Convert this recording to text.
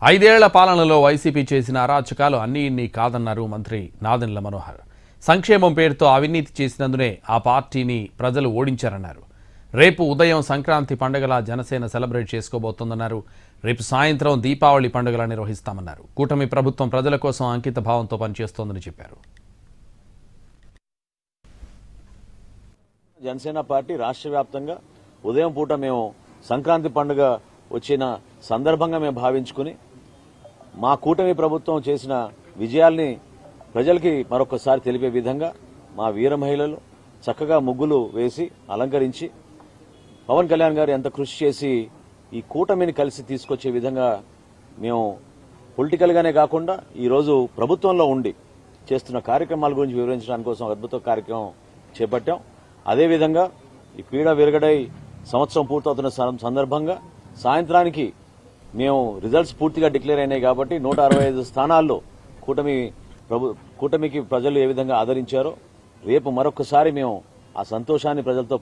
ఐదేళ్ల పాలనలో వైసీపీ చేసిన అరాచకాలు అన్నీ ఇన్ని కాదన్నారు మంత్రి నాదెండ్ల మనోహర్. సంక్షేమం పేరుతో అవినీతి చేసినందునే ఆ పార్టీని ప్రజలు ఓడించారన్నారు. రేపు ఉదయం సంక్రాంతి పండుగలా జనసేన సెలబ్రేట్ చేసుకోబోతోందన్నారు. రేపు సాయంత్రం దీపావళి పండుగలా నిర్వహిస్తామన్నారు. కూటమి ప్రభుత్వం ప్రజల కోసం అంకిత భావంతో పనిచేస్తోందని చెప్పారు. జనసేన పార్టీ రాష్ట్ర వ్యాప్తంగా ఉదయం పూట మేము సంక్రాంతి పండుగ వచ్చిన సందర్భంగా మేము భావించుకుని మా కూటమి ప్రభుత్వం చేసిన విజయాల్ని ప్రజలకి మరొకసారి తెలిపే విధంగా మా వీర మహిళలు చక్కగా ముగ్గులు వేసి అలంకరించి పవన్ కళ్యాణ్ గారు ఎంత కృషి చేసి ఈ కూటమిని కలిసి తీసుకొచ్చే విధంగా మేము పొలిటికల్గానే కాకుండా ఈరోజు ప్రభుత్వంలో ఉండి చేస్తున్న కార్యక్రమాల గురించి వివరించడానికి కోసం అద్భుత కార్యక్రమం చేపట్టాం. అదేవిధంగా ఈ పీడ విరగడై సంవత్సరం పూర్తవుతున్న సందర్భంగా సాయంత్రానికి మేము రిజల్ట్స్ పూర్తిగా డిక్లేర్ అయినాయి కాబట్టి 165 స్థానాల్లో కూటమికి ప్రజలు ఏ విధంగా ఆదరించారో రేపు మరొకసారి మేము ఆ సంతోషాన్ని ప్రజలతో